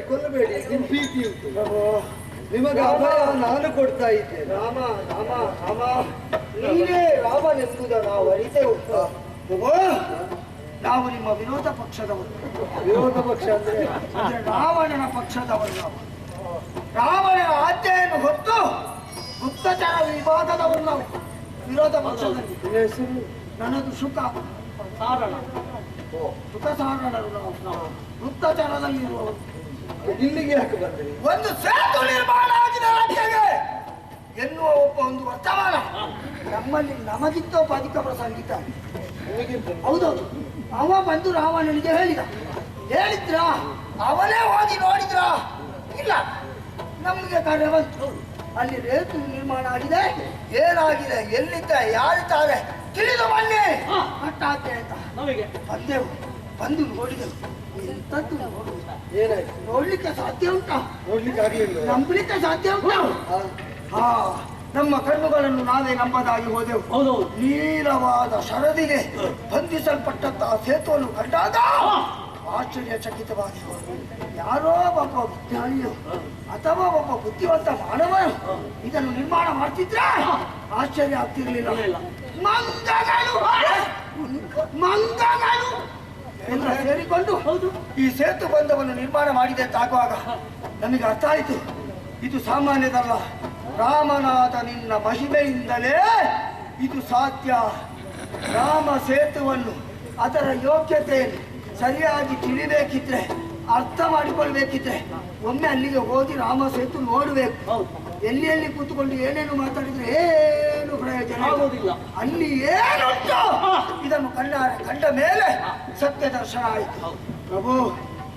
ಕೊಲ್ಲಬೇಡಿ, ನಿಮ್ ಪ್ರೀತಿ ಉಂಟು. ನಿಮಗೆ ಅಭಯ ನಾನು ಕೊಡ್ತಾ ಇದ್ದೇನೆ. ರಾಮ ರಾಮ ರಾಮ, ನೀನೇ ರಾಮನೆಂಬುದ ನಾವು ಅರಿತೇವೆ. ನಾವು ನಿಮ್ಮ ವಿರೋಧ ಪಕ್ಷದವರು. ವಿರೋಧ ಪಕ್ಷ ಅಂದ್ರೆ ರಾವಣನ ಪಕ್ಷದವರು. ನಾವು ರಾವಣನ ಆಜ್ಞೆಯನ್ನು ಹೊತ್ತು ಗುಪ್ತಚರ ವಿಭಾಗದವರು. ನಾವು ವಿರೋಧ ಪಕ್ಷದಲ್ಲಿ. ಹೆಸರು ನನ್ನದು ಸುಖ ಸಾರಣ. ಸುಖ ಸಾರಣರು ನಾವು ಗುಪ್ತಚರದಲ್ಲಿ ಇರುವವರು. ಇಲ್ಲಿಗೆ ಯಾಕೆ ಬಂದ್ರಿ? ಒಂದು ಸೇತು ನಿರ್ಮಾಣ ಆಗಿದೆ ರಾಜ್ಯಗೆ ಎನ್ನುವ ಒಂದು ವರ್ತಮಾನ ನಮ್ಮಲ್ಲಿ ನಮಗಿಂತ ಅಧಿಕ ಪ್ರಸಂಗಿತ. ಹೌದೌದು, ಅವ ಬಂದು ರಾವಣನಿಗೆ ಹೇಳಿದ್ರ ಅವನೇ ಹೋಗಿ ನೋಡಿದ್ರ ಇಲ್ಲ, ನಮಗೆ ಕಾರ್ಯ ಬಂತು. ಅಲ್ಲಿ ರೇತು ನಿರ್ಮಾಣ ಆಗಿದೆ, ಏನಾಗಿದೆ, ಎಲ್ಲಿದ್ದ, ಯಾರಿದ್ದಾರೆ ತಿಳಿದು ಬನ್ನಿ ಕಟ್ಟಾತೆ ಅಂತ ಬಂದೆವು. ಬಂದು ನೋಡಿದೆವು. ಎಂತದ್ದು ನೋಡುವುದು, ಏನಾಯ್ತು? ನೋಡ್ಲಿಕ್ಕೆ ಸಾಧ್ಯ ಉಂಟಾ? ನೋಡ್ಲಿಕ್ಕೆ ಆಗ್ಲಿಲ್ಲ. ನಂಬಲಿಕ್ಕೆ ಸಾಧ್ಯ ಉಂಟಾ? ನಮ್ಮ ಕಣ್ಣುಗಳನ್ನು ನಾವೇ ನಂಬದಾಗಿ ಹೋದೆವು. ನೀಲವಾದ ಶರದಿಗೆ ಬಂಧಿಸಲ್ಪಟ್ಟಂತಹ ಸೇತುವನ್ನು ಕಂಡಾಗ ಆಶ್ಚರ್ಯಚಕಿತವಾಗಿ ಯಾರೋ ಒಬ್ಬ ವಿಜ್ಞಾನಿಯು ಅಥವಾ ಒಬ್ಬ ಬುದ್ಧಿವಂತ ಮಾನವನು ಇದನ್ನು ನಿರ್ಮಾಣ ಮಾಡ್ತಿದ್ರೆ ಆಶ್ಚರ್ಯ ಆಗ್ತಿರ್ಲಿಲ್ಲ. ಮಂಗಗಳು ಎಲ್ಲ ಸೇರಿಕೊಂಡು ಈ ಸೇತು ಬಂಧವನ್ನು ನಿರ್ಮಾಣ ಮಾಡಿದೆ ಅಂತಾಗುವಾಗ ನಮಗೆ ಅರ್ಥ ಆಯಿತು, ಇದು ಸಾಮಾನ್ಯದಲ್ಲ. ರಾಮನಾದ ನಿನ್ನ ಮಹಿಮೆಯಿಂದಲೇ ಇದು ಸಾಧ್ಯ. ರಾಮ ಸೇತುವನ್ನು ಅದರ ಯೋಗ್ಯತೆಯನ್ನು ಸರಿಯಾಗಿ ತಿಳಿಬೇಕಿದ್ರೆ, ಅರ್ಥ ಮಾಡಿಕೊಳ್ಬೇಕಿದ್ರೆ ಒಮ್ಮೆ ಅಲ್ಲಿಗೆ ಹೋಗಿ ರಾಮ ಸೇತು ನೋಡಬೇಕು. ಎಲ್ಲಿ ಎಲ್ಲಿ ಕೂತ್ಕೊಂಡು ಏನೇನು ಮಾತಾಡಿದ್ರೆ ಏನು ಪ್ರಯೋಜನ ಆಗುವುದಿಲ್ಲ. ಅಲ್ಲಿ ಏನುಂಟು ಇದನ್ನು ಕಂಡ ಮೇಲೆ ಸತ್ಯ ದರ್ಶನ ಆಯಿತು. ಪ್ರಭು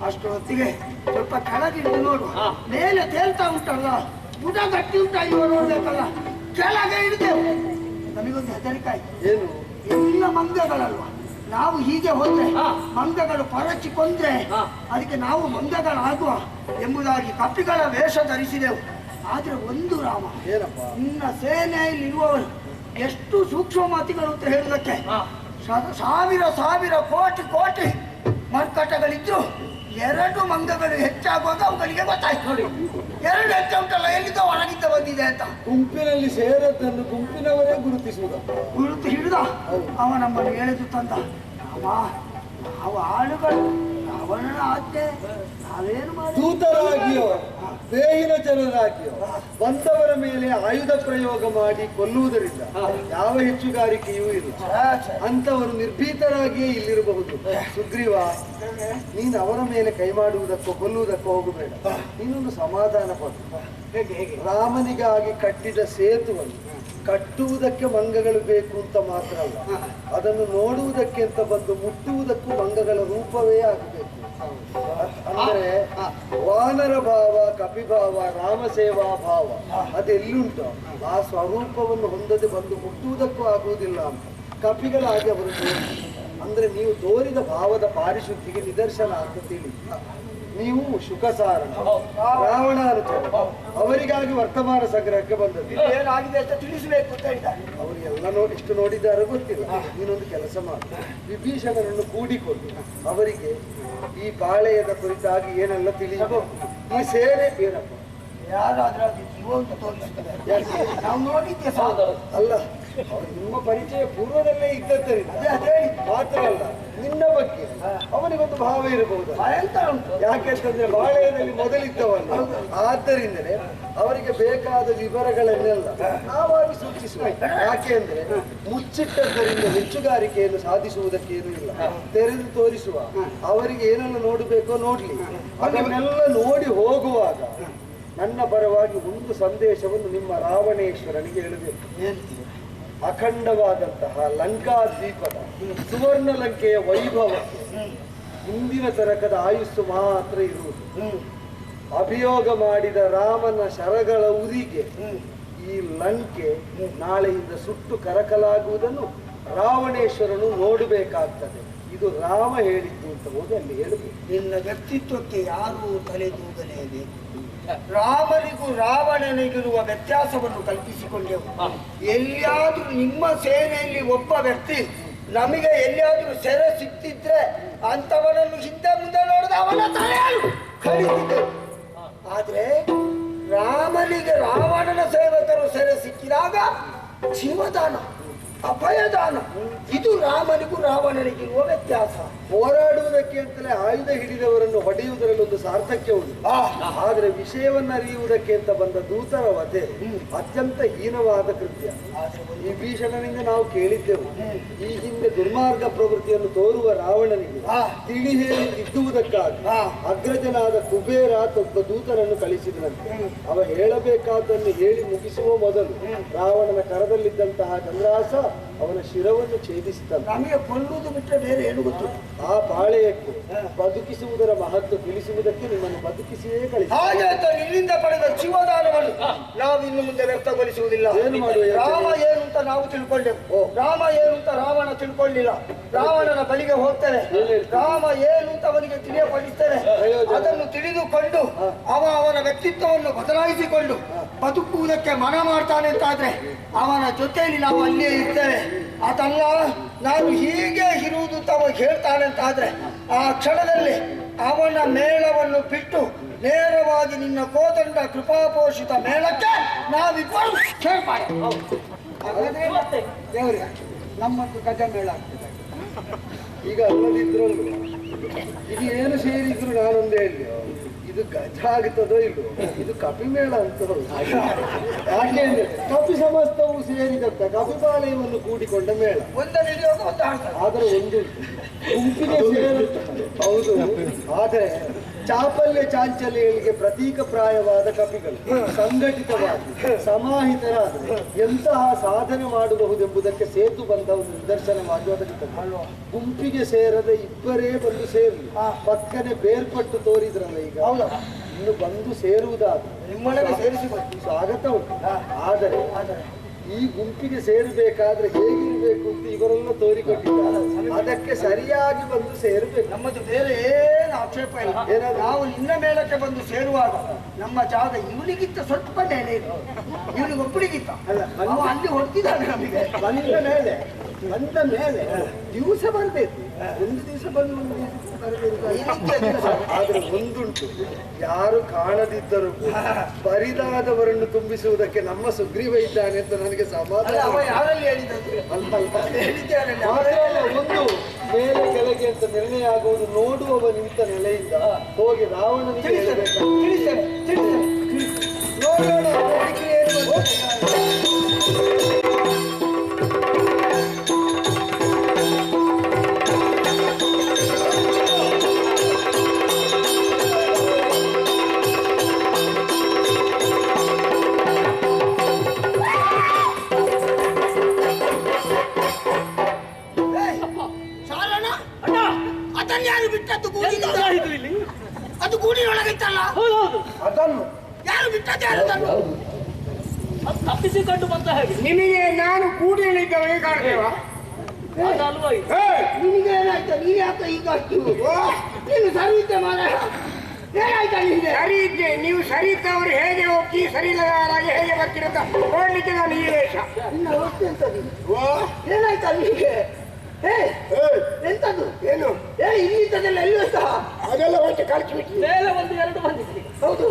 ಅಷ್ಟು ಹೊತ್ತಿಗೆ ಸ್ವಲ್ಪ ಕೆಳಗಿಳಿದು ನೋಡು. ಮೇಲೆ ತೇಲ್ತಾ ಉಂಟಲ್ಲ, ಬುಡ ಗಟ್ಟಿ ಉಂಟ ಇವ ನೋಡ್ಬೇಕಲ್ಲ. ಕೆಳಗೆ ಹಿಡಿದೆವು, ನಮಗೊಂದು ಹೆದರಿಕಾಯ್ತು. ಏನು? ಎಲ್ಲ ಮಂಗಗಳಲ್ವ, ನಾವು ಹೀಗೆ ಹೋದ್ರೆ ಮಂಗಗಳು ಪರಚಿ ಕೊಂದ್ರೆ ಅದಕ್ಕೆ ನಾವು ಮಂಗಗಳಾಗುವ ಎಂಬುದಾಗಿ ಕಪಿಗಳ ವೇಷ ಧರಿಸಿದೆವು. ಆದ್ರೆ ಒಂದು ರಾಮ, ನಿನ್ನ ಸೇನೆಯಲ್ಲಿ ಇರುವವರು ಎಷ್ಟು ಸೂಕ್ಷ್ಮ ಮಾತಿಗಳು ಅಂತ ಹೇಳುವುದಕ್ಕೆ ಸಾವಿರ ಸಾವಿರ ಕೋಟಿ ಕೋಟಿ ಮರ್ಕಟಗಳಿದ್ರು ಎರಡು ಮಂಗಗಳು ಹೆಚ್ಚಾಗುವಾಗ ಅವುಗಳಿಗೆ ಗೊತ್ತಾಯ್ತು. ನೋಡಿ, ಎರಡು ಹೆಚ್ಚು ಉಂಟಲ್ಲ, ಎಲ್ಲಿದ್ದ ಒಳಗಿದ್ದ ಬಂದಿದೆ ಅಂತ. ಗುಂಪಿನಲ್ಲಿ ಸೇರದ್ದನ್ನು ಗುಂಪಿನವರೇ ಗುರುತು ಹಿಡಿದ ಅವ ನಮ್ಮನ್ನು ಎಳೆದು ತಂದ. ನಾವು ಆಳುಗಳು, ರಾವಣನ ಆಜ್ಞೆ ನಾವೇನು ಮಾಡಿ ದೂತರಾಗಿಯೋ ದೇಹಿನ ಜನರಾಗಿಯೋ ಬಂದವರ ಮೇಲೆ ಆಯುಧ ಪ್ರಯೋಗ ಮಾಡಿ ಕೊಲ್ಲುವುದರಿಂದ ಯಾವ ಹೆಚ್ಚುಗಾರಿಕೆಯೂ ಇಲ್ಲ. ಅಂತವರು ನಿರ್ಭೀತರಾಗಿಯೇ ಇಲ್ಲಿರಬಹುದು. ಸುಗ್ರೀವ, ನೀನು ಅವರ ಮೇಲೆ ಕೈ ಮಾಡುವುದಕ್ಕೋ ಕೊಲ್ಲುವುದಕ್ಕೋ ಹೋಗಬೇಡ. ನೀನೊಂದು ಸಮಾಧಾನ ಪಡು. ರಾಮನಿಗಾಗಿ ಕಟ್ಟಿದ ಸೇತುವನ್ನು ಕಟ್ಟುವುದಕ್ಕೆ ಮಂಗಗಳು ಬೇಕು ಅಂತ ಮಾತ್ರ ಅಲ್ಲ, ಅದನ್ನು ನೋಡುವುದಕ್ಕೆ ಅಂತ ಬಂದು ಮುಟ್ಟುವುದಕ್ಕೂ ಮಂಗಗಳ ರೂಪವೇ ಆಗಬೇಕು. ಅಂದರೆ ವಾನರ ಭಾವ, ಕಪಿಭಾವ, ರಾಮಸೇವಾ ಭಾವ ಅದೆಲ್ಲುಂಟು ಆ ಸ್ವರೂಪವನ್ನು ಹೊಂದದೆ ಬಂದು ಮುಟ್ಟುವುದಕ್ಕೂ ಆಗುವುದಿಲ್ಲ ಅಂತ ಕಪಿಗಳಾಗಿ ಅವರು ಅಂದ್ರೆ ನೀವು ತೋರಿದ ಭಾವದ ಪಾರಿಶುದ್ಧಿಗೆ ನಿದರ್ಶನ ಅಂತ ತಿಳಿ. ನೀವು ಶುಕಸಾರಣ, ರಾವಣಾನುಚರ, ಅವರಿಗಾಗಿ ವರ್ತಮಾನ ಸಂಗ್ರಹಕ್ಕೆ ಬಂದದ್ದು. ಏನಾಗಿದೆ ಅಂತ ತಿಳಿಸಬೇಕು ಅಂತ ಹೇಳಿದ್ದಾರೆ. ಅವರೆಲ್ಲ ಎಷ್ಟು ನೋಡಿದ್ದಾರೋ ಗೊತ್ತಿಲ್ಲ. ನೀನೊಂದು ಕೆಲಸ ಮಾಡು, ವಿಭೀಷಣರನ್ನು ಕೂಡಿಕೊಂಡು ಅವರಿಗೆ ಈ ಪಾಳೆಯದ ಕುರಿತಾಗಿ ಏನೆಲ್ಲ ತಿಳಿಯಬಹುದು. ಈ ಸೇನೆ ಏನಪ್ಪ ಯಾರಾದ್ರೂ ಅಂತ ತೋರಿಸ್ತದೆ. ನಾವು ನೋಡಿದ್ದೆ ಅಲ್ಲ, ನಿಮ್ಮ ಪರಿಚಯ ಪೂರ್ವದಲ್ಲೇ ಇದ್ದದ್ದರಿಂದ ಅದೇ ಮಾತ್ರ ಅಲ್ಲ, ನಿನ್ನ ಬಗ್ಗೆ ಅವನಿಗೊಂದು ಭಾವ ಇರಬಹುದು. ಯಾಕೆಂತಂದ್ರೆ ಬಾಳೆಯದಲ್ಲಿ ಮೊದಲಿದ್ದವಲ್ಲ, ಆದ್ದರಿಂದಲೇ ಅವರಿಗೆ ಬೇಕಾದ ವಿವರಗಳನ್ನೆಲ್ಲ ನಾವಾಗಿ ಸೂಚಿಸುವ. ಯಾಕೆ ಅಂದ್ರೆ ಮುಚ್ಚಿಟ್ಟದ್ದರಿಂದ ಹೆಚ್ಚುಗಾರಿಕೆಯನ್ನು ಸಾಧಿಸುವುದಕ್ಕೇನು ಇಲ್ಲ. ತೆರೆದು ತೋರಿಸುವ, ಅವರಿಗೆ ಏನನ್ನು ನೋಡಬೇಕೋ ನೋಡ್ಲಿ. ಅದನ್ನೆಲ್ಲ ನೋಡಿ ಹೋಗುವಾಗ ನನ್ನ ಪರವಾಗಿ ಒಂದು ಸಂದೇಶವನ್ನು ನಿಮ್ಮ ರಾವಣೇಶ್ವರನಿಗೆ ಹೇಳಬೇಕು. ಅಖಂಡವಾದಂತಹ ಲಂಕಾದ್ವೀಪದ ಸುವರ್ಣ ಲಂಕೆಯ ವೈಭವ ಮುಂದಿನ ತರಕದ ಆಯುಸ್ಸು ಮಾತ್ರ ಇರುವುದು. ಅಭಿಯೋಗ ಮಾಡಿದ ರಾಮನ ಶರಗಳ ಉರಿಗೆ ಈ ಲಂಕೆ ನಾಳೆಯಿಂದ ಸುಟ್ಟು ಕರಕಲಾಗುವುದನ್ನು ರಾವಣೇಶ್ವರನು ನೋಡಬೇಕಾಗ್ತದೆ. ಇದು ರಾಮ ಹೇಳಿದ್ದು ಅಂತ ಹೋಗಿ ಅಲ್ಲಿ ಹೇಳಬೇಕು. ನಿನ್ನ ವ್ಯಕ್ತಿತ್ವಕ್ಕೆ ಯಾರೂ ತಲೆದೂಗಲೇಬೇಕು. ರಾಮನಿಗೂ ರಾವಣನಿಗಿರುವ ವ್ಯತ್ಯಾಸವನ್ನು ಕಲ್ಪಿಸಿಕೊಂಡೆವು. ಎಲ್ಲಿಯಾದ್ರೂ ನಿಮ್ಮ ಸೇನೆಯಲ್ಲಿ ಒಬ್ಬ ವ್ಯಕ್ತಿ ನಮಗೆ ಎಲ್ಲಿಯಾದ್ರೂ ಸೆರೆ ಸಿಕ್ತಿದ್ರೆ ಅಂತವನನ್ನು ಹಿಂದೆ ಮುಂದೆ ನೋಡಿದ ಅವನ ತಲೆಯನ್ನು ಕಡಿದಿದ್ದೆ. ಆದ್ರೆ ರಾಮನಿಗೆ ರಾವಣನ ಸೇವಕರು ಸೆರೆ ಸಿಕ್ಕಿದಾಗ ಜೀವದಾನ ಅಭಯದಾನ ಇದು ರಾಮನಿಗೂ ರಾವಣನಿಗಿರುವ ವ್ಯತ್ಯಾಸ. ಹೋರಾಡುವುದಕ್ಕೆ ಅಂತಲೇ ಆಯುಧ ಹಿಡಿದವರನ್ನು ಹೊಡೆಯುವುದರಲ್ಲಿ ಒಂದು ಸಾರ್ಥಕ್ಯ ಉಂಟು. ಆದ್ರೆ ವಿಷಯವನ್ನು ಅರಿಯುವುದಕ್ಕೆ ಅಂತ ಬಂದ ದೂತರ ವಧೆ ಅತ್ಯಂತ ಹೀನವಾದ ಕೃತ್ಯ. ಈ ಭೀಷಣನಿಂದ ನಾವು ಕೇಳಿದ್ದೆವು, ಈ ಹಿಂದೆ ದುರ್ಮಾರ್ಗ ಪ್ರವೃತ್ತಿಯನ್ನು ತೋರುವ ರಾವಣನಿಗೆ ತಿಳಿ ಹೇಳಿ ತಿದ್ದುವುದಕ್ಕಾಗಿ ಅಗ್ರಜನಾದ ಕುಬೇರ ಒಬ್ಬ ದೂತನನ್ನು ಕಳಿಸಿದನಂತೆ. ಅವ ಹೇಳಬೇಕಾದ್ದನ್ನು ಹೇಳಿ ಮುಗಿಸುವ ಮೊದಲು ರಾವಣನ ಕರದಲ್ಲಿದ್ದಂತಹ ಚಂದ್ರಾಸ ಅವನ ಶಿರವನ್ನು ಛೇದಿಸಿದ. ನಮಗೆ ಕೊಲ್ಲುವುದು ಬಿಟ್ಟರೆ ಬೇರೆ ಏನು ಗೊತ್ತು? ಆ ಪಾಳೆಯಕ್ಕೆ ಬದುಕಿಸುವುದರ ಮಹತ್ವ ತಿಳಿಸುವುದಕ್ಕೆ ನಿಮ್ಮನ್ನು ಬದುಕಿಸಿಯೇ ಕಳಿಸಿ. ಹಾಗೆ ಅಂತ ನಿನ್ನಿಂದ ಪಡೆದ ಜೀವದಾನವನ್ನು ನಾವು ಇನ್ನು ಮುಂದೆ ವ್ಯಕ್ತಗೊಳಿಸುವುದಿಲ್ಲ. ಏನು ಮಾಡುವ? ರಾಮ ಏನು ಅಂತ ನಾವು ತಿಳ್ಕೊಂಡೆವು, ರಾಮ ಏನು ಅಂತ ರಾವಣ ತಿಳ್ಕೊಳ್ಳಿಲ್ಲ. ರಾವಣನ ಬಳಿಗೆ ಹೋಗ್ತೇವೆ, ರಾಮ ಏನು ಅಂತ ಅವನಿಗೆ ತಿಳಿಯಪಡಿಸ್ತೇವೆ. ಅದನ್ನು ತಿಳಿದುಕೊಂಡು ಅವನ ವ್ಯಕ್ತಿತ್ವವನ್ನು ಬದಲಾಯಿಸಿಕೊಂಡು ಬದುಕುವುದಕ್ಕೆ ಮನ ಮಾಡ್ತಾನೆ ಅಂತಾದ್ರೆ ಅವನ ಜೊತೆಯಲ್ಲಿ ನಾವು ಅಲ್ಲೇ ಇರ್ತೇವೆ. ಅದಲ್ಲ, ನಾನು ಹೀಗೆ ಇರುವುದು ತಾವು ಹೇಳ್ತಾನೆ ಅಂತಾದ್ರೆ ಆ ಕ್ಷಣದಲ್ಲಿ ಅವನ ಮೇಳವನ್ನು ಬಿಟ್ಟು ನೇರವಾಗಿ ನಿನ್ನ ಕೋದಂಡ ಕೃಪಾಪೋಷಿತ ಮೇಳಕ್ಕೆ ನಾವಿಬ್ಬರು ಸೇರ್ಪಾಡೆ. ದೇವರೇ, ನಮ್ಮದು ಗಜ ಮೇಳ ಆಗ್ತದೆ. ಈಗ ಅಲ್ಲದಿದ್ರಲ್ಲೂ ಇದು ಏನು ಸೇರಿದ್ರು ನಾನೊಂದೇ ಹೇಳಿ, ಇದು ಗಜ ಆಗ್ತದೋ ಇಲ್ಲೋ, ಇದು ಕಪಿಮೇಳ ಅಂತ. ಯಾಕೆಂದ್ರೆ ಕಪಿ ಸಮಸ್ತವು ಸೇರಿದಂತ ಕಪಿಪಾಲಯವನ್ನು ಕೂಡಿಕೊಂಡ ಮೇಳ. ಆದರೆ ಒಂದು ಗುಂಪಿಗೆ ಸೇರುತ್ತದೆ, ಹೌದು. ಆದರೆ ಚಾಪಲ್ಯ ಚಾಂಚಲ್ಯಗಳಿಗೆ ಪ್ರತೀಕ ಪ್ರಾಯವಾದ ಕಪಿಗಳು ಸಂಘಟಿತವಾಗಿ ಸಮಾಹಿತರಾದ ಎಂತಹ ಸಾಧನೆ ಮಾಡಬಹುದೆಂಬುದಕ್ಕೆ ಸೇತು ಬಂದ ಒಂದು ನಿದರ್ಶನವಾಗಿ ಒದಗುತ್ತದೆ. ಗುಂಪಿಗೆ ಸೇರದ ಇಬ್ಬರೇ ಬಂದು ಸೇರಲಿ, ಪಕ್ಕನೆ ಬೇರ್ಪಟ್ಟು ತೋರಿದ್ರಲ್ಲ ಈಗ, ಇನ್ನು ಬಂದು ಸೇರುವುದಾದ್ರೆ ನಿಮ್ಮೊಳಗೆ ಸೇರಿಸಿ ಸ್ವಾಗತ ಉಂಟು. ಆದರೆ ಈ ಗುಂಪಿಗೆ ಸೇರಬೇಕಾದ್ರೆ ಹೇಗಿರ್ಬೇಕು ಅಂತ ಇವರೆಲ್ಲ ತೋರಿಕೊಟ್ಟಿದ್ದಾರೆ. ಅದಕ್ಕೆ ಸರಿಯಾಗಿ ಬಂದು ಸೇರಬೇಕು. ನಮ್ಮದು ಬೇರೆ ಏನು ಆಕ್ಷೇಪ ಇಲ್ಲ. ನಾವು ನಿನ್ನ ಮೇಳಕ್ಕೆ ಬಂದು ಸೇರುವಾಗ ನಮ್ಮ ಜಾಗ ಇವನಿಗಿಂತ ಸ್ವಲ್ಪ ಮೇಲೆ ಇದೆ, ಇವನಿಗೊಬ್ಬರಿಗಿಂತ ಅಲ್ಲ. ಅಲ್ಲಿ ಹೊರತಿದ್ದಾನೆ. ನಮಗೆ ಬಂದ ಮೇಲೆ ದಿವಸ ಬರಬೇಕು, ಒಂದು ದಿವಸ ಬಂದು ಬರಬೇಕು. ಆದ್ರೆ ಒಂದುಂಟು, ಯಾರು ಕಾಣದಿದ್ದರೂ ಬರಿದಾದವರನ್ನು ತುಂಬಿಸುವುದಕ್ಕೆ ನಮ್ಮ ಸುಗ್ರೀವ ಇದ್ದಾನೆ ಅಂತ ನನಗೆ ಸಮಾಧಾನ. ಯಾರಲ್ಲಿ ಹೇಳಿದ್ರೆ ಒಂದು ಮೇಲೆ ಕೆಳಗೆ ಅಂತ ನಿರ್ಣಯ ಆಗುವುದು ನೋಡುವವ ನಿಂತ ನೆಲೆಯಿಂದ ಹೋಗಿ ರಾವಣನಿಗೆ ನೋಡೋಣ. ಅದು ಗೂಡಿನೊಳಗಿತ್ತಲ್ಲ, ಅದನ್ನು ಯಾರು ಬಿಟ್ಟದ್ದು? ಅದು ತಪ್ಪಿಸಿಕೊಂಡು ಬಂದ ಹಾಗೆ ನಿಮಗೆ ನಾನು ಕೂಡಿಯಲ್ಲಿದ್ದವೇ ಕಾಣ್ತೇವ? ನಿಮಗೆ ಏನಾಯ್ತು? ನೀನು ಯಾಕೆ ಈಗ ನೀನು ಸರಿ ಇದ್ದೆ ಮಾರ, ಏನಾಯ್ತಾ? ನಿಮಗೆ ಸರಿ ಇದ್ದೆ. ನೀವು ಸರಿ ಇದ್ದವರು ಹೇಗೆ ಹೋಗಿ ಸರಿ ಇಲ್ಲದವರಾಗಿ ಹೇಗೆ ಬರ್ತೀರಂತ ನೋಡ್ಲಿಕ್ಕೆ ನಾನು ಈ ವೇಷ. ಏನಾಯ್ತಾ ನಿಮಗೆ? ಎಂತದ್ದು? ಏನು ಇಲ್ಲಿದ್ದದೆಲ್ಲ ಎಲ್ಲಿ ಹೋಯ್ತ? ಅದೆಲ್ಲ ಹೋಯ್ತು, ಕಳಿಸ್ಬಿಟ್ಟು ಮೇಲೆ ಒಂದು ಎರಡು ಬಂದಿದ್ರಿ. ಹೌದು.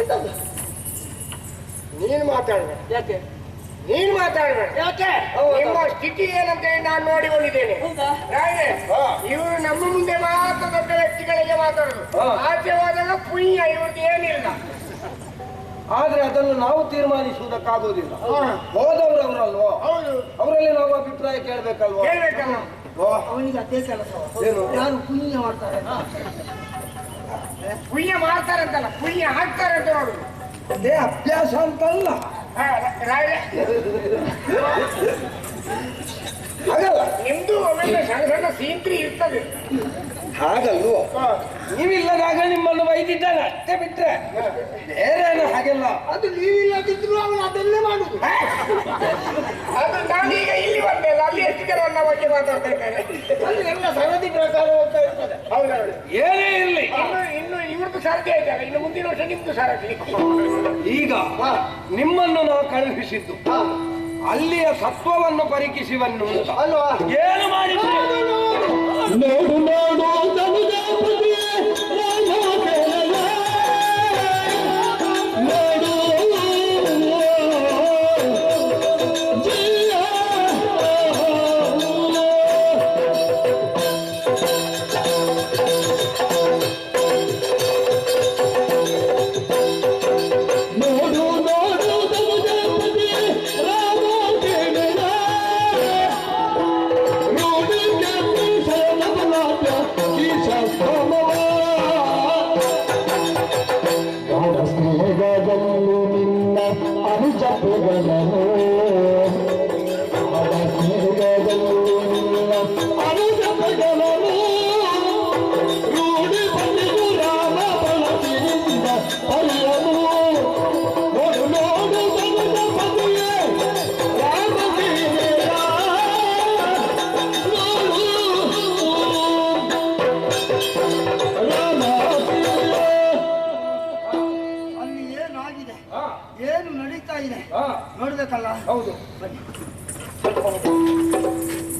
ಎಂತದ್ದು? ನೀನು ಮಾತಾಡ್ಬೇಡ. ಯಾಕೆ? ನೀನು ಮಾತಾಡ್ಬೇಡ. ಯಾಕೆ? ನಿಮ್ಮ ಸ್ಥಿತಿ ಏನಂತ ನಾನು ನೋಡಿ ಬಂದಿದ್ದೇನೆ. ಇವರು ನಮ್ಮ ಮುಂದೆ ಮಾತ್ರ ದೊಡ್ಡ ವ್ಯಕ್ತಿಗಳಿಗೆ ಮಾತಾಡುದು, ಆಚೆ ಹೋದಾಗ ಪುಣ್ಯ ಇವ್ರದ್ದು ಏನಿಲ್ಲ. ಆದ್ರೆ ಅದನ್ನು ನಾವು ತೀರ್ಮಾನಿಸುವುದಕ್ಕಾಗುವುದಿಲ್ಲ. ಹೋದವರವರಲ್ವೋ, ಅವರಲ್ಲಿ ನಾವು ಅಭಿಪ್ರಾಯ ಕೇಳಬೇಕಲ್ವೋ? ಹೇಳ್ಬೇಕಲ್ಲ. ಅವನಿಗೆ ಅದೇ ಕೆಲಸ. ಯಾರು ಪುಣ್ಯ ಮಾಡ್ತಾರೆ, ಪುಣ್ಯ ಮಾಡ್ತಾರಂತಲ್ಲ, ಪುಣ್ಯ ಹಾಕ್ತಾರಂತ ನೋಡುದು. ಅದೇ ಅಭ್ಯಾಸ ಅಂತಲ್ಲ. ಹಾಗಲ್ಲ, ನಿಮ್ದು ಒಮ್ಮೆ ಸಣ್ಣ ಸಣ್ಣ ಸೀಂತ್ರಿ ಇರ್ತದೆ. ಹಾಗಲ್ವೋ? ನೀವಿಲ್ಲದಾಗ ನಿಮ್ಮನ್ನು ಬೈದಿದ್ದಾನೆ ಅಷ್ಟೇ ಬಿಟ್ರೆ ಬೇರೆ ಹಾಗೆಲ್ಲ. ಅದು ನೀವಿಲ್ಲದಿದ್ರು ಅವನು ಅದನ್ನೇ ಮಾಡುದು. ಅದು ನಾನೀಗ ಇಲ್ಲಿ ಬಂದೆಲ್ಲ, ಅಲ್ಲಿ ಎಷ್ಟು ಜನ ನನ್ನ ಬಗ್ಗೆ ಮಾತಾಡ್ತಾ ಇದ್ದಾರೆ. ಅಲ್ಲಿ ಎಲ್ಲ ಸರದಿ ಪ್ರಕಾರ ಹೋಗ್ತಾ ಇರ್ತದೆ. ಹೌದೌದು, ಏನೇ ಇರಲಿ. ಇನ್ನು ಇವ್ರದ್ದು ಸರದಿ ಆಯ್ತಲ್ಲ, ಇನ್ನು ಮುಂದಿನ ವರ್ಷ ನಿಮ್ದು ಸರದಿ. ಈಗ ನಿಮ್ಮನ್ನು ನಾವು ಕಳುಹಿಸಿದ್ದು ಅಲ್ಲಿಯ ಸತ್ವವನ್ನು ಪರೀಕ್ಷಿಸುವನ್ನು ಅಲ್ವಾ? ಏನು ಮಾಡಿದ್ರು? ನೋಡು ನೋಡು ಅಲ್ಲಿ ಏನಾಗಿದೆ, ಏನು ನಡೀತಾ ಇದೆ ನೋಡ್ಬೇಕಲ್ಲ. ಹೌದು. ಬನ್ನಿ.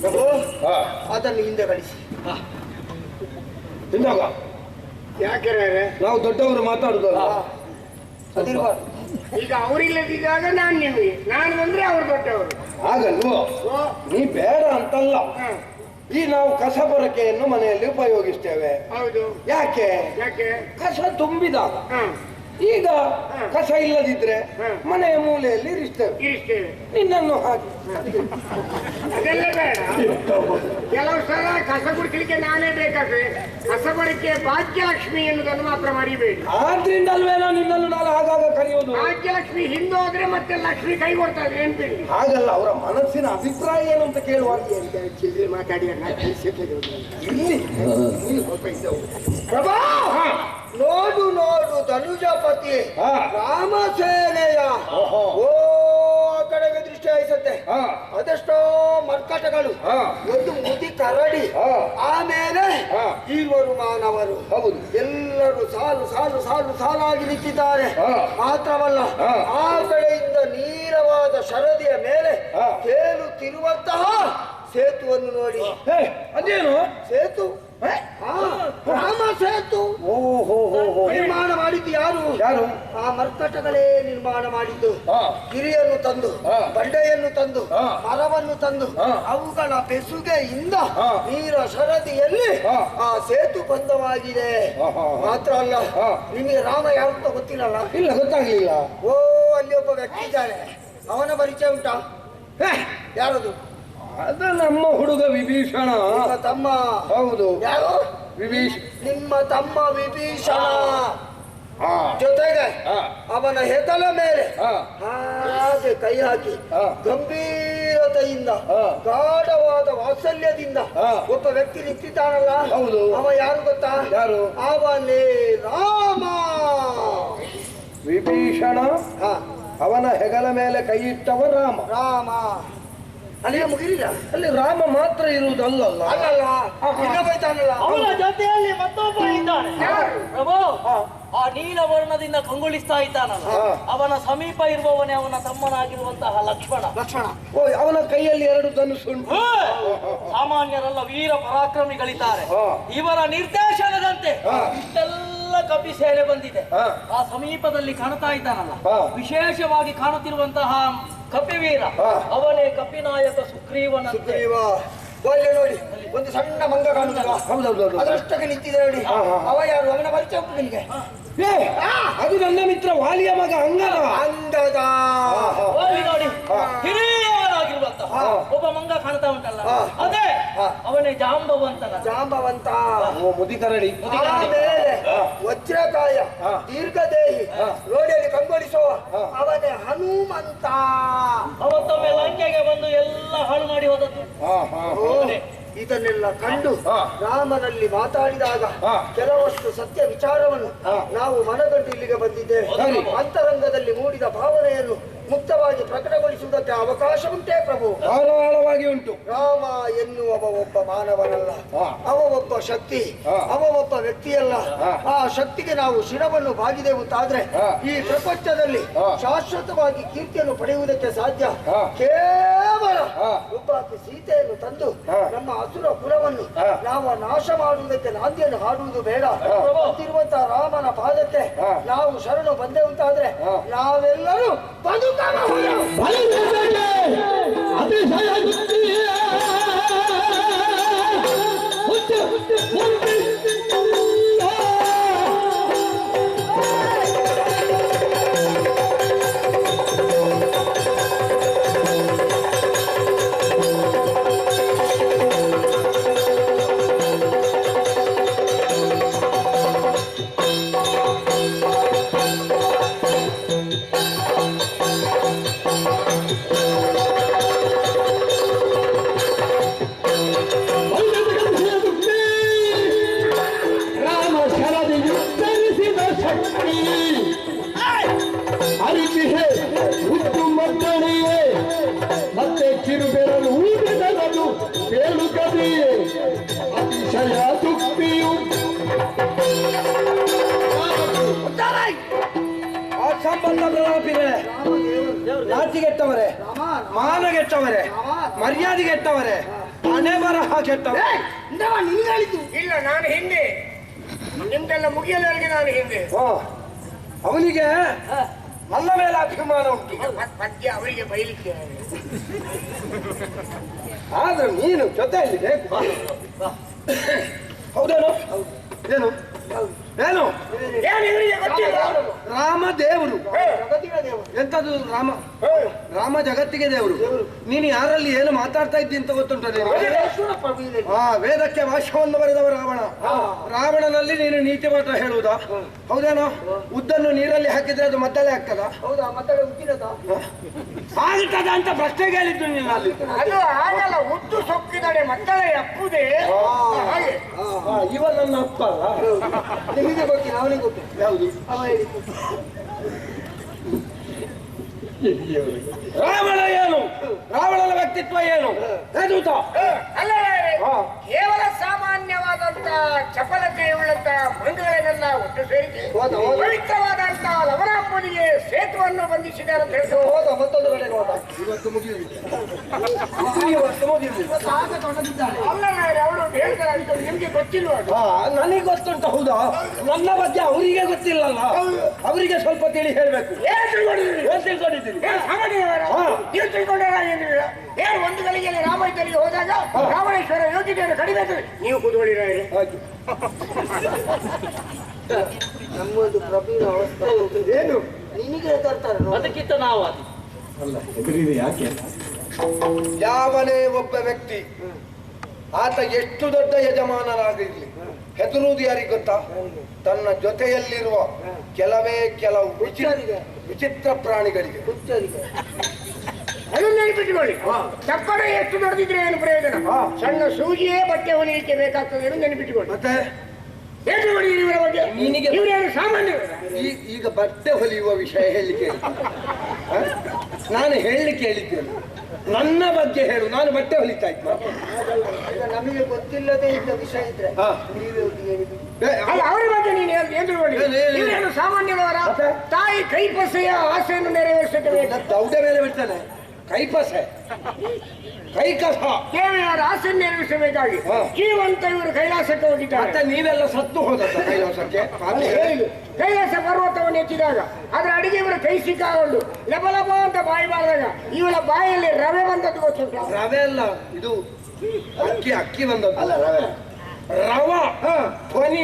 ಪ್ರಭು, ಅದನ್ನು ಹಿಂದೆ ಕಳಿಸಿ. ಹಿಂದಾಗ ಯಾಕೆ ನಾವು ದೊಡ್ಡವರು ಮಾತಾಡುದಲ್ಲ. ಅದಿರ್ಬಾರ್ದು. ಈಗ ಅವರಿಲ್ಲದಿದ್ದಾಗ ನಾನು ಬಂದ್ರೆ ಅವ್ರು ದೊಡ್ಡವರು. ಹಾಗಲ್ವೋ, ನೀ ಬೇಡ ಅಂತಲ್ಲ. ಈ ನಾವು ಕಸಬರಕೆಯನ್ನು ಮನೆಯಲ್ಲಿ ಉಪಯೋಗಿಸ್ತೇವೆ. ಹೌದು. ಯಾಕೆ? ಯಾಕೆ? ಕಸ ತುಂಬಿದಾಗ. ಹ, ಈಗ ಕಸ ಇಲ್ಲದಿದ್ರೆ ಮನೆಯ ಮೂಲೆಯಲ್ಲಿ ಇರಿಸ್ತೇವೆ. ಇರಿಸ್ತೇವೆ. ನಿನ್ನನ್ನು ಹಾಕಿ ಅದೆಲ್ಲ ಬೇಡ. ಕೆಲವು ಸಲ ಕಸ ಗುಡಿಸಲಿಕ್ಕೆ ನಾನೇ ಬೇಕಾದ್ರೆ ಕಸಬರಕ್ಕೆ ಭಾಗ್ಯಲಕ್ಷ್ಮಿ ಎನ್ನುವುದನ್ನು ಮಾತ್ರ ಮರಿಬೇಡಿ. ಆದ್ರಿಂದ ಅಲ್ವೇನೋ ನಿನ್ನನ್ನು ನಾನು ಆಗಾಗ ಕರೆಯುವುದು. ಭಾಗ್ಯಲಕ್ಷ್ಮಿ ಹಿಂದೋದ್ರೆ ಮತ್ತೆ ಲಕ್ಷ್ಮಿ ಕೈ ಕೊಡ್ತಾರೆ ನೆನ್ಪಿಡಿ. ಹಾಗಲ್ಲ, ಅವರ ಮನಸ್ಸಿನ ಅಭಿಪ್ರಾಯ ಏನು ಅಂತ ಕೇಳುವಾಗ ಚಿಲ್ಲರೆ ಮಾತಾಡಿ ಇಲ್ಲಿ ಪ್ರಭಾ, ನೋಡು ನೋಡು ಧನುಜಪತಿ ರಾಮಸೇನೆಯ ಓ ಆ ಕಡೆಗೆ ದೃಷ್ಟಿ ಆಯಿಸತ್ತೆ. ಅದೆಷ್ಟೋ ಮರ್ಕಟಗಳು, ಒಂದು ಮುದಿ ಕರಡಿ, ಆಮೇಲೆ ಇವರು ಮಾನವರು. ಹೌದು. ಎಲ್ಲರೂ ಸಾಲು ಸಾಲು ಸಾಲು ಸಾಲಾಗಿ ನಿಂತಿದ್ದಾರೆ. ಮಾತ್ರವಲ್ಲ, ಆ ಕಡೆಯಿಂದ ನೀರವಾದ ಶರದಿಯ ಮೇಲೆ ತೇಲುತ್ತಿರುವಂತಹ ಸೇತುವನ್ನು ನೋಡಿ. ಅದೇನು ಸೇತು, ರಾಮ ಸೇತು ನಿರ್ಮಾಣ ಮಾಡಿದ್ದು ಯಾರು? ಯಾರು? ಆ ಮರ್ಕಟಗಳೇ ನಿರ್ಮಾಣ ಮಾಡಿದ್ದು. ಗಿರಿಯನ್ನು ತಂದು, ಬಂಡೆಯನ್ನು ತಂದು, ಮರವನ್ನು ತಂದು, ಅವುಗಳ ಬೆಸುಗೆಯಿಂದ ನೀರ ಸರದಿಯಲ್ಲಿ ಆ ಸೇತು ಬಂಧವಾಗಿದೆ. ಮಾತ್ರ ಅಲ್ಲ, ನಿಮಗೆ ರಾಮ ಯಾರು ಅಂತ ಗೊತ್ತಿಲ್ಲಲ್ಲ? ಇಲ್ಲ, ಗೊತ್ತಾಗ್ಲಿಲ್ಲ. ಓ, ಅಲ್ಲಿ ಒಬ್ಬ ವ್ಯಕ್ತಿ ಇದ್ದಾನೆ. ಅವನ ಪರಿಚಯ ಉಂಟಾ? ಯಾರದು? ಅದು ನಮ್ಮ ಹುಡುಗ ವಿಭೀಷಣ. ನಿಮ್ಮ ತಮ್ಮ? ಹೌದು. ಯಾರು? ನಿಮ್ಮ ತಮ್ಮ ವಿಭೀಷಣ. ಜೊತೆಗೆ ಅವನ ಹೆಗಲ ಮೇಲೆ ಹಾಗೆ ಕೈ ಹಾಕಿ ಗಂಭೀರತೆಯಿಂದ ಗಾಢವಾದ ವಾತ್ಸಲ್ಯದಿಂದ ಒಬ್ಬ ವ್ಯಕ್ತಿ ನಿಂತಿದ್ದಾನಲ್ಲ. ಹೌದು. ಅವ ಯಾರು ಗೊತ್ತಾ? ಯಾರು? ಅವನೇ ರಾಮ. ವಿಭೀಷಣ ಅವನ ಹೆಗಲ ಮೇಲೆ ಕೈ ಇಟ್ಟವ ರಾಮ. ರಾಮ ಅಲ್ಲಿಗೆ ಮುಗಿಲಿಲ್ಲ. ಅಲ್ಲಿ ರಾಮ ಮಾತ್ರ ಇರುವುದಲ್ಲಲ್ಲ. ಅಲ್ಲಲ್ಲ, ಇನ್ನೊಬ್ಬ ಇದ್ದಾನಲ್ಲ. ಅವನ ಜೊತೆಯಲ್ಲಿ ಮತ್ತೊಬ್ಬ ಇದ್ದಾನೆ. ಪ್ರಭು, ಆ ನೀಲವರ್ಣದಿಂದ ಕಂಗೊಳಿಸ್ತಾ ಇದ್ದಾನಲ್ಲ, ಅವನ ಸಮೀಪ ಇರುವವನೇ ಅವನ ತಮ್ಮನಾಗಿರುವಂತಹ ಲಕ್ಷ್ಮಣ. ಲಕ್ಷ್ಮಣ. ಓ, ಅವನ ಕೈಯಲ್ಲಿ 2 ಧನುಸ್ಸುಂಟು. ಸಾಮಾನ್ಯರಲ್ಲ, ವೀರ ಪರಾಕ್ರಮಿಗಳಿದ್ದಾರೆ. ಇವರ ನಿರ್ದೇಶನದಂತೆ ಇಷ್ಟೆಲ್ಲ ಕಪಿ ಸೇನೆ ಬಂದಿದೆ. ಆ ಸಮೀಪದಲ್ಲಿ ಕಾಣ್ತಾ ಇದ್ದಾನಲ್ಲ, ವಿಶೇಷವಾಗಿ ಕಾಣುತ್ತಿರುವಂತಹ ಕಪಿವೀರ ಅವನೇ ಕಪಿನಾಯಕ ಸುಗ್ರೀವನ. ಸುಗ್ರೀವ ಒಳ್ಳೆ ನೋಡಿ, ಒಂದು ಸಣ್ಣ ಮಂಗ ಕಾಣುತ್ತಲ್ಲ, ಅದರಷ್ಟಕ್ಕೆ ನಿಂತಿದೆ ನೋಡಿ. ಅವ ಯಾರು? ಅವನ ಪರಿಚಯ ಉಂಟು ನಿಮಗೆ? ಅದು ನನ್ನ ಮಿತ್ರ ವಾಲಿಯ ಮಗ ಅಂಗದ. ಅಂಗದ ನೋಡಿ, ಹಿರಿಯವನಾಗಿರುವಂತಹ ಒಬ್ಬ ಮಂಗ ಕಾಣ್ತಾ ಉಂಟಲ್ಲ, ಅದೇ ಅವನೇ ಜಾಂಬವಂತನ. ಜಾಂಬವಂತ. ಮುದಿಕರಡಿ. ಆಮೇಲೆ ವಜ್ರಕಾಯ, ದೀರ್ಘದೇಹಿ, ರೋಡಿಯಲ್ಲಿ ಕಂಗೊಳಿಸುವ ಅವನೇ ಹನುಮಂತ. ಅವತ್ತೊಮ್ಮೆ ಲಂಕೆಗೆ ಬಂದು ಎಲ್ಲ ಹಾಳು ಮಾಡಿ ಹೋದದ್ದು. ಇದನ್ನೆಲ್ಲ ಕಂಡು ರಾಮನಲ್ಲಿ ಮಾತಾಡಿದಾಗ ಕೆಲವಷ್ಟು ಸತ್ಯ ವಿಚಾರವನ್ನು ನಾವು ಮನಗಂಡು ಇಲ್ಲಿಗೆ ಬಂದಿದ್ದೇವೆ. ಅಂತರಂಗದಲ್ಲಿ ಮೂಡಿದ ಭಾವನೆಯನ್ನು ಮುಕ್ತವಾಗಿ ಪ್ರಕಟಗೊಳಿಸುವುದಕ್ಕೆ ಅವಕಾಶ ಉಂಟೇ ಪ್ರಭು? ಧಾರಾಳವಾಗಿ ಉಂಟು. ರಾಮ ಎನ್ನುವವ ಒಬ್ಬ ಮಾನವನಲ್ಲ, ಅವ ಒಬ್ಬ ಶಕ್ತಿ, ಅವ ಒಬ್ಬ ವ್ಯಕ್ತಿಯಲ್ಲ. ಆ ಶಕ್ತಿಗೆ ನಾವು ಶಿರವನ್ನು ಬಾಗಿದೆವು ಅಂತಾದ್ರೆ ಈ ಪ್ರಪಂಚದಲ್ಲಿ ಶಾಶ್ವತವಾಗಿ ಕೀರ್ತಿಯನ್ನು ಪಡೆಯುವುದಕ್ಕೆ ಸಾಧ್ಯ ಕೇವಲ ಒಬ್ಬಾಕಿ ಸೀತೆಯನ್ನು ತಂದು ನಮ್ಮ ಅಸುರ ಕುಲವನ್ನು ನಾವು ನಾಶ ಮಾಡುವುದಕ್ಕೆ ನಾಂದಿಯನ್ನು ಹಾಡುವುದು ಬೇಡ. ಬಂದಿರುವಂತಹ ರಾಮನ ಪಾದಕ್ಕೆ ನಾವು ಶರಣು ಬಂದೆವು ಅಂತಾದ್ರೆ ನಾವೆಲ್ಲರೂ Thank you. ಅರಿತಿಹೆ ಹುಟ್ಟು ಮದ್ದಳೆಯೇ ಮತ್ತೆ ಕಿರುಬೆರಳು ಊರಿದರದು ಬೇಳುಕದೆಯೇ ಅತಿಶಯ ತುಪ್ಪಿಯು ಆ ಸಂಬಂಧ ಪ್ರಲಾಪಿಗಳೇ, ನಾಚಿಗೆಟ್ಟವರೇ, ಮಾನಗೆಟ್ಟವರೇ, ಮರ್ಯಾದೆಗೆಟ್ಟವರೇ, ಹಣೆ ಬರಹ ಕೆಟ್ಟವರೇ. ಇಲ್ಲ, ನಾನು ಹಿಂದೆ ನಿಮ್ದೆಲ್ಲ ಮುಗಿಯಲವರೆಗೆ ನಾನು ಹಿಂದೆ. ಅವನಿಗೆ ನನ್ನ ಮೇಲೆ ಅಭಿಮಾನ ಉಂಟು. ಮಧ್ಯ ಅವರಿಗೆ ಬೈಲಿಕ್ಕೆ ಆದ್ರೆ ನೀನು ಜೊತೆಯಲ್ಲಿ ಬೇಕು. ಹೌದೇನು? ಏನು ಏನು ಏನು ಇವರಿಗೆ ಗೊತ್ತಿಲ್ಲ? ರಾಮ ದೇವರು. ಎಂತದು ರಾಮ? ರಾಮ ಜಗತ್ತಿಗೆ ದೇವರು. ನೀನು ಯಾರಲ್ಲಿ ಏನು ಮಾತಾಡ್ತಾ ಇದ್ದಿ ಅಂತ ಗೊತ್ತುಂಟ ನೀನು? ವೇದಕ್ಕೆ ಭಾಷ್ಯವನ್ನು ಬರೆದವ ರಾವಣ. ರಾವಣನಲ್ಲಿ ನೀನು ನೀತಿ ಮಾತ್ರ ಹೇಳುವುದಾ? ಹೌದೇನೋ? ಉದ್ದನ್ನು ನೀರಲ್ಲಿ ಹಾಕಿದ್ರೆ ಅದು ಮತ್ತಲೇ ಆಗ್ತದ? ಹೌದಾ? ಮತ್ತೆ ಉದ್ದಿನದ ಆಗ್ತದ ಅಂತ ಪ್ರಶ್ನೆ ಕೇಳಿದ್ದು ನೀನು ಅಲ್ಲಿ. ಅದು ಆಗಲ್ಲ. ಉದ್ದು ಸೊಕ್ಕಿದಡೆ ಮತ್ತಳೆ ಅಪ್ಪುದೇ ಹಾಗೆ. ಇವ ನನ್ನ ಅಪ್ಪ ಅಲ್ಲ? ನಿಮಗೆ ಗೊತ್ತಿಲ್ಲ, ಅವನಿಗೆ ಗೊತ್ತು. ಯಾವುದು? ಅವ ಹೇಳಿದ್ದು. ರಾವಣ ಏನು? ರಾವಣನ ವ್ಯಕ್ತಿತ್ವ ಏನು? ಹೇಳೂತ? ಅಲ್ಲ, ಕೇವಲ ಸಾಮಾನ್ಯವಾದಂತ ಚಪಲತೆಯುಳ್ಳಂತ ಮಂಗಗಳನ್ನೆಲ್ಲ ಒಟ್ಟು ಸೇರಿಸಿ ಪವಿತ್ರವಾದಂತ ಲವಣಾಂಬುದಿಗೆ ಸೇತುವನ್ನು ಬಂಧಿಸಿದ್ದಾರೆ ಅಂತ ಹೇಳ್ತಾರೆ. ಹೋದ ಮತ್ತೊಂದು ಕಡೆ ಹೋದ. ಇವತ್ತು ಮುಗಿಯುವುದು. ಇವತ್ತು ಮುಗಿಯುವುದು. ಅಲ್ಲ, ಅವಳು ಹೇಳ್ತಾರೆ ಅಂತ ನಿಮ್ಗೆ ಗೊತ್ತಿಲ್ವ? ನನಗೆ ಗೊತ್ತುಂಟು. ಹೌದಾ? ನನ್ನ ಬಗ್ಗೆ ಅವರಿಗೆ ಗೊತ್ತಿಲ್ಲಲ್ಲ. ಅವರಿಗೆ ಸ್ವಲ್ಪ ತಿಳಿ ಹೇಳ್ಬೇಕು. ಏನ್ ತಿಳ್ಕೊಂಡಿದ್ದೀರಿ? ಏನ್ ತಿಳ್ಕೊಂಡಿದ್ದೀರಿ? ನೀವು ತಿಳ್ಕೊಂಡಾರ ಏನಿಲ್ಲ. ಏನು ಒಂದು ಗಳಿಗೆಯಲ್ಲಿ ರಾಮಾಯಣದಲ್ಲಿ ಹೋದಾಗ ರಾವಣೇಶ್ವರ ಯೋಗ್ಯತೆಯನ್ನು ಕಡಿಮೆ ಆಗ್ತದೆ. ನೀವು ಕೂತ್ಕೊಳ್ಳಿರ. ಆಯ್ತು. ನಮ್ಮೊಂದು ಪ್ರಬೀಣ ಅವಸ್ಥೆ ಏನು? ನಿನಗೆ ತರ್ತಾರೆ ನೋಡಿ. ಅದಕ್ಕಿಂತ ನಾವು ಅದು ಅಲ್ಲ ಹೆದರಿದೆ ಯಾಕೆ? ಯಾವನೇ ಒಬ್ಬ ವ್ಯಕ್ತಿ ಆತ ಎಷ್ಟು ದೊಡ್ಡ ಯಜಮಾನರಾಗಿರ್ಲಿ ಹೆದರುವುದು ಯಾರಿಗೆ ಗೊತ್ತಾ? ತನ್ನ ಜೊತೆಯಲ್ಲಿರುವ ಕೆಲವು ವಿಚಿತ್ರ ಪ್ರಾಣಿಗಳಿಗೆ. ಹುಚ್ಚರಿಗೆ ಅದನ್ನ ನೆನಪಿಟ್ಟುಕೊಳ್ಳಿ. ತಪ್ಪನೆ ಎಷ್ಟು ದೊಡ್ಡದಿದ್ರೆ ಏನು ಪ್ರಯೋಜನ? ಸಣ್ಣ ಸೂಜಿಯೇ ಬಟ್ಟೆ ಹೊಲಿಯಲಿಕ್ಕೆ ಬೇಕಾಗ್ತದೆ ಎಂದು ನೆನಪಿಟ್ಟುಕೊಳ್ಳಿ. ಮತ್ತೆ ಏನು ಮಾಡಿ ಇವರ ಬಗ್ಗೆ? ನಿನಗೆ ಇವರೇನು ಸಾಮಾನ್ಯ? ಈಗ ಬಟ್ಟೆ ಹೊಲಿಯುವ ವಿಷಯ ಹೇಳಲಿಕ್ಕೆ ನಾನು ಹೇಳಲಿಕ್ಕೆ ಹೇಳಿದ್ದೇನೆ. ನನ್ನ ಬಗ್ಗೆ ಹೇಳು. ನಾನು ಬಟ್ಟೆ ಹೊಲಿತಾ ಇದ್ದೆ. ಈಗ ನಮಗೆ ಗೊತ್ತಿಲ್ಲದೆ ಇದ್ದ ವಿಷಯ ಇದ್ರೆ ನೀವೇ ಒಂದು ಹೇಳಿದ್ದು. ಅಲ್ಲ, ಅವರ ಬಗ್ಗೆ ನೀನು ಏನು ತಿಳ್ಕೊಳ್ಳಿ. ಇವರೇನು ಸಾಮಾನ್ಯದವರ? ತಾಯಿ ಕೈಪಸೆಯ ಆಸೆಯನ್ನು ನೆರವೇರಿಸಬೇಕು. ದೌಡೆ ಮೇಲೆ ಬಿಡ್ತಾನೆ. ಕೈಪಸೆ ಕೈಕಸ ದೇವಿಯವರ ಆಸೆಯನ್ನು ನೆರವೇರಿಸಬೇಕಾಗಿ ಜೀವಂತ ಇವರು ಕೈಲಾಸಕ್ಕೆ ಹೋಗಿದ್ದಾರೆ. ಮತ್ತೆ ನೀವೆಲ್ಲ ಸತ್ತು ಹೋದದ್ದ ಕೈಲಾಸಕ್ಕೆ? ಕೈಲಾಸ ಪರ್ವತವನ್ನು ಎತ್ತಿದಾಗ ಅದರ ಅಡಿಗೆ ಇವರ ಕೈ ಸಿಕ್ಕಾಕೊಂಡು ಲಬಲಬ ಅಂತ ಬಾಯಿ ಮಾಡಿದಾಗ ಇವಳ ಬಾಯಲ್ಲಿ ರವೆ ಬಂದದ್ದು ಗೊತ್ತುಂಟು? ರವೆ ಅಲ್ಲ, ಇದು ಅಕ್ಕಿ ಬಂದದ್ದು. ಅಲ್ಲ, ರವ ಧ್ವನಿ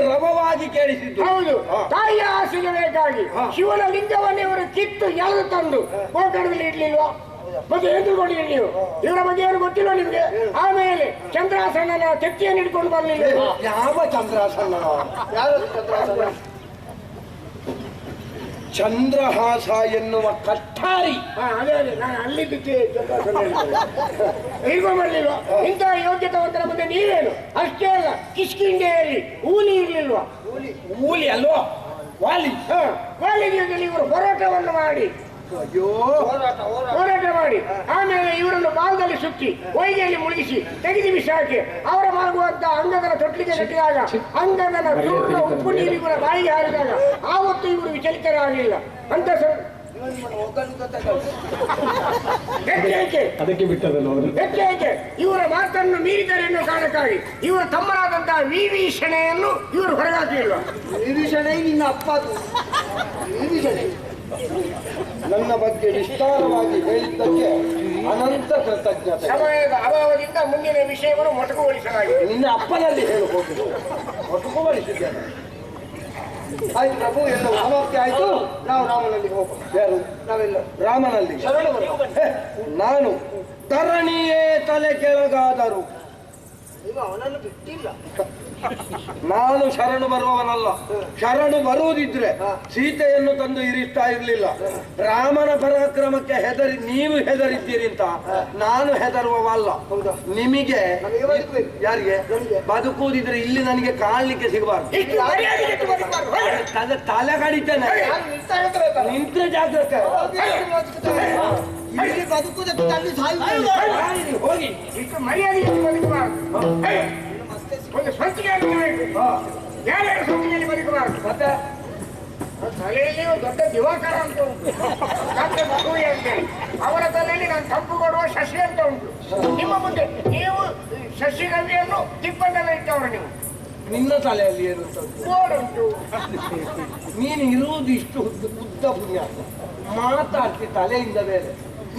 ರವವಾಗಿ ಕೇಳಿಸಿದ್ದು. ಹೌದು. ತಾಯಿಯ ಆಸೆಗೆ ಬೇಕಾಗಿ ಶಿವನ ಲಿಂಗವನ್ನು ಇವರು ಕಿತ್ತು ಎಳೆದು ತಂದು ಗೋಕರ್ಣದಲ್ಲಿ ಇಡ್ಲಿಲ್ವಾ? ಮತ್ತೆ ಏನ್ ತಿಳ್ಕೊಂಡಿರಿ ನೀವು? ಇವರ ಬಗ್ಗೆ ಏನು ಗೊತ್ತಿಲ್ಲ ನಿಮ್ಗೆ? ಆಮೇಲೆ ಚಂದ್ರಾಸನ ತೆತ್ತಿಯನ್ನು ಹಿಡ್ಕೊಂಡು ಬರ್ಲಿಲ್ಲ. ಯಾವ ಚಂದ್ರಾಸನ? ಚಂದ್ರಹಾಸ ಎನ್ನುವ ಕಟ್ಟಾರಿ. ಅದೇ ನಾನು ಅಲ್ಲಿದ್ದಕ್ಕೆ ಹಿಡ್ಕೊಂಡ್ಬರ್ಲಿಲ್ವಾ? ಇಂತಹ ಯೋಗ್ಯತವಂತರ ಮುಂದೆ ನೀವೇನು? ಅಷ್ಟೇ ಅಲ್ಲ, ಕಿಷ್ಕಿಂಡೆಯಲ್ಲಿ ಊಲಿ ಇರ್ಲಿಲ್ವಾ? ಊಲಿ ಅಲ್ವಾ? ವಾಲಿ. ವಾಲಿಗೆಯಲ್ಲಿ ಇವರು ಹೋರಾಟವನ್ನು ಮಾಡಿ ಹೋರಾಟ ಮಾಡಿ ಆಮೇಲೆ ಇವರನ್ನು ಬಾಲದಲ್ಲಿ ಸುತ್ತಿ ಹೊಯ್ಗೆಯಲ್ಲಿ ಮುಳುಗಿಸಿ ತೆಗೆದು ಬಿಸಾಕಿ ಅವರ ಮಲಗುವಂತ ಅಂಗದನ ತೊಟ್ಲಿಗೆ ಕಟ್ಟಿದಾಗ ಅಂಗದನ ಚೂರ್ಣ ಉಪ್ಪು ನೀರಿಗಳ ಬಾಯಿಗೆ ಹಾರಿದಾಗ ಆವತ್ತು ಇವರು ವಿಚಲಿತರಾಗಲಿಲ್ಲ ಅಂತ ಅದಕ್ಕೆ ಬಿಟ್ಟದಲ್ಲ ಅವರು. ಇವರ ಮಾತನ್ನು ಮೀರಿದರೆ ಎನ್ನುವ ಕಾರಣಕ್ಕಾಗಿ ಇವರ ತಮ್ಮನಾದಂತಹ ವಿಭೀಷಣೆಯನ್ನು ಇವರು ಹೊರಗಾಕಲಿಲ್ಲ. ವಿಭೀಷಣೆ ನಿನ್ನ ಅಪ್ಪ. ವಿಭೀಷಣೆ ನನ್ನ ಬಗ್ಗೆ ವಿಸ್ತಾರವಾಗಿ ಹೇಳಿದ್ದಕ್ಕೆ ಅನಂತ ಕೃತಜ್ಞತೆ. ಸಮಯದ ಅಭಾವದಿಂದ ಮುಂದಿನ ವಿಷಯವನ್ನು ಮೊಟಕುಗೊಳಿಸಲಾಗಿದೆ. ನಿನ್ನ ಅಪ್ಪನಲ್ಲಿ ಹೇಳಿ ಹೋಗುದು ಮೊಟಕುಗೊಳಿಸಿದ್ದೇನೆ. ಆಯ್ತು ಪ್ರಭು, ಎಲ್ಲ ಸಮಾಪ್ತಿ ಆಯ್ತು. ನಾವು ರಾಮನಲ್ಲಿ ಹೋಗೋಣ. ಯಾರು? ನಾವೆಲ್ಲ ರಾಮನಲ್ಲಿ. ನಾನು ಧರಣಿಯೇ ತಲೆ ಕೆಳಗಾದರು ನೀವು ಅವನನ್ನು ಬಿಟ್ಟಿಲ್ಲ. ನಾನು ಶರಣು ಬರುವವನಲ್ಲ. ಶರಣು ಬರುವುದಿದ್ರೆ ಸೀತೆಯನ್ನು ತಂದು ಇರಿಸ್ತಾ ಇರ್ಲಿಲ್ಲ. ರಾಮನ ಪರಾಕ್ರಮಕ್ಕೆ ಹೆದರಿ ನೀವು ಹೆದರಿದ್ದೀರಿ ಅಂತ ನಾನು ಹೆದರುವವಲ್ಲ. ನಿಮಗೆ ಯಾರಿಗೆ ಬದುಕುವುದಿದ್ರೆ ಇಲ್ಲಿ ನನಗೆ ಕಾಣ್ಲಿಕ್ಕೆ ಸಿಗಬಾರ್ದು. ತಲೆ ಕಡಿತೇನೆ ನಿಂತ್ರೆ ಜಾಗ್ರತೆ. ಇಲ್ಲಿ ಬದುಕುವುದಕ್ಕೆ ಅಲ್ಲಿ ಹೋಗಿ ಇಷ್ಟು ಮರ್ಯಾದೆ ಬದುಕಬಾರದು. ಒಂದು ಸ್ವಂತಿಗೆಯಲ್ಲಿ ಯಾರ್ಯಾರು ಸ್ವಂತಿಗೆಯಲ್ಲಿ ಬದುಕಬಾರದು. ಮತ್ತೆ ತಲೆಯಲ್ಲಿ ಒಂದು ದೊಡ್ಡ ದಿವಾಕರ ಅಂತ ಉಂಟು, ಡಾಕ್ಟರ್ ಮಗುವಿ ಅಂತೇಳಿ. ಅವರ ತಲೆಯಲ್ಲಿ ನಾನು ತಂಪು ಕೊಡುವ ಶಶಿ ಅಂತ ಉಂಟು. ನಿಮ್ಮ ಮುಂದೆ ನೀವು ಶಶಿಗಂಧಿಯನ್ನು ತಿಪ್ಪನ್ನೆಲ್ಲ ಇಟ್ಟವರು ನೀವು. ನಿನ್ನ ತಲೆಯಲ್ಲಿ ಏನು ಬೋರ್ಡುಂಟು. ನೀನು ಇರುವುದು ಇಷ್ಟು ಉದ್ದ ಪುಣ್ಯಾಸ ಮಾತಾಡ್ತಿ ತಲೆಯಿಂದ ಬೇರೆ.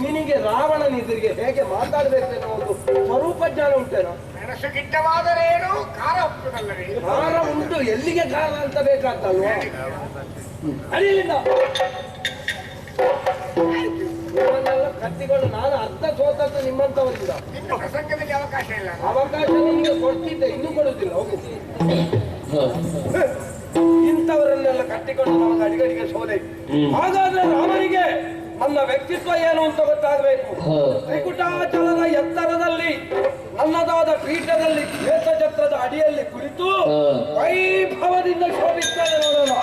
ನಿನಗೆ ರಾವಣನ ಎದುರಿಗೆ ಹೇಗೆ ಮಾತಾಡ್ಬೇಕೇನೋ ಒಂದು ಸ್ವರೂಪ ಜ್ಞಾನ ಉಂಟೇನೋ. ಮೆಣಸು ಗಿಟ್ಟವಾದರೇನು ಖಾರ ಉಂಟುದಲ್ಲವೇ? ಖಾರ ಉಂಟು, ಎಲ್ಲಿಗೆ ಖಾರ ಅಂತ ಬೇಕಾಗ್ತಲ್ವಾ? ಅಡಿಲಿಂದ ನಿಮ್ಮನ್ನೆಲ್ಲ ಕತ್ತಿಕೊಂಡು ನಾನು ಅರ್ಧ ಸೋತದ್ದು ನಿಮ್ಮಂತವರಿಂದ. ಇನ್ನು ಪ್ರಸಂಗದಲ್ಲಿ ಅವಕಾಶ ಇಲ್ಲ. ಅವಕಾಶ ನಿಮಗೆ ಕೊಡ್ತಿದ್ದೆ, ಇನ್ನೂ ಕೊಡುವುದಿಲ್ಲ. ಹೋಗು. ಇಂಥವರನ್ನೆಲ್ಲ ಕಟ್ಟಿಕೊಂಡು ನಮಗೆ ಅಡಿಗಡಿಗೆ ಸೋಲೆ. ಹಾಗಾದ್ರೆ ರಾಮನಿಗೆ ನನ್ನ ವ್ಯಕ್ತಿತ್ವ ಏನು ಅಂತ ಗೊತ್ತಾಗಬೇಕು. ತ್ರಿಕುಟಾಚಲದ ಎತ್ತರದಲ್ಲಿ ನನ್ನದಾದ ಪೀಠದಲ್ಲಿ ಶ್ವೇತ ಛತ್ರದ ಅಡಿಯಲ್ಲಿ ಕುಳಿತು ವೈಭವದಿಂದ ಶೋಭಿಸ್ತೇನೆ ನೋಡೋಣ.